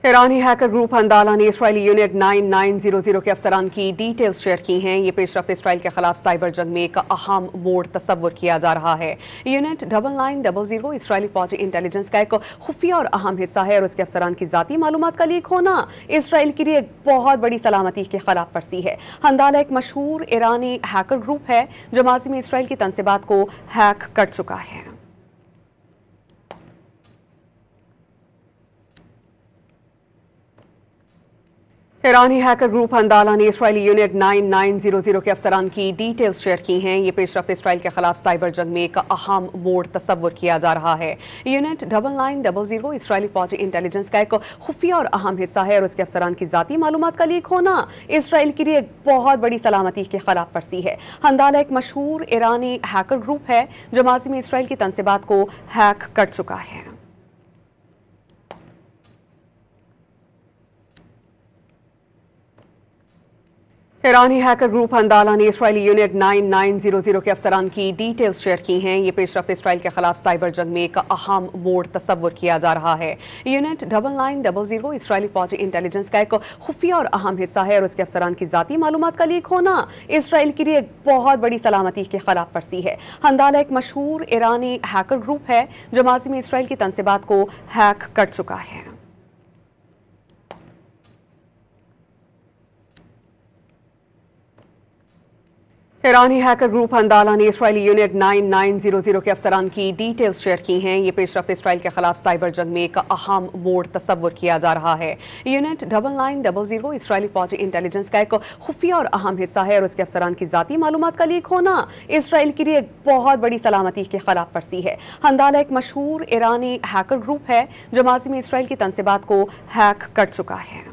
ईरानी hacker group हंदाला ने Israeli unit 9900 के अफसरान की डिटेल्स शेयर की हैं। ये पेशरफ्त इसराइल के खिलाफ साइबर जंग में एक अहम मोड़ तस्वुर किया जा रहा है। यूनिट 9900 इसराइली फौजी इंटेलिजेंस का एक खुफिया और अहम हिस्सा है और उसके अफसरान की जाती मालूमात का लीक होना इसराइल के लिए एक बहुत बड़ी सलामती के खिलाफ वर्जी है। हंदाला एक मशहूर ईरानी हैकर ग्रुप है जो माजी में इसराइल की तनसीबात को हैक कर चुका है। ईरानी हैकर ग्रुप हंदाला ने इसराइली यूनिट 9900 के अफसरान की डिटेल्स शेयर की हैं। ये पेशरफ्त इसराइल के खिलाफ साइबर जंग में एक अहम मोड़ तस्वुर किया जा रहा है। यूनिट 9900 इसराइली फौजी इंटेलिजेंस का एक खुफिया और अहम हिस्सा है और उसके अफसरान की जाती मालूमात का लीक होना इसराइल के लिए एक बहुत बड़ी सलामती के खिलाफ वर्जी है। हंदाला एक मशहूर ईरानी हैकर ग्रुप है जो माजी में इसराइल की तनसीबात को हैक कर चुका है। ईरानी हैकर ग्रुप हंदाला ने इसराइली यूनिट 9900 के अफसरान की डिटेल्स शेयर की हैं। ये पेशरफ्त इसराइल के खिलाफ साइबर जंग में एक अहम मोड़ तस्वुर किया जा रहा है। यूनिट 9900 इसराइली फौजी इंटेलिजेंस का एक खुफिया और अहम हिस्सा है और उसके अफसरान की जाती मालूमात का लीक होना इसराइल के लिए एक बहुत बड़ी सलामती के खिलाफ वर्जी है। हंदाला एक मशहूर ईरानी हैकर ग्रुप है जो माजी में इसराइल की तनसीबात को हैक कर चुका है। ईरानी हैकर ग्रुप हंदाला ने इसराइली यूनिट 9900 के अफसरान की डिटेल्स शेयर की हैं। ये पेशरफ्त इसराइल के खिलाफ साइबर जंग में एक अहम मोड़ तस्वुर किया जा रहा है। यूनिट 9900 इसराइली फौजी इंटेलिजेंस का एक खुफिया और अहम हिस्सा है और उसके अफसरान की जाती मालूमात का लीक होना इसराइल के लिए एक बहुत बड़ी सलामती के खिलाफ वर्जी है। हंदाला एक मशहूर ईरानी हैकर ग्रुप है जो माजी में इसराइल की तनसीबात को हैक कर चुका है।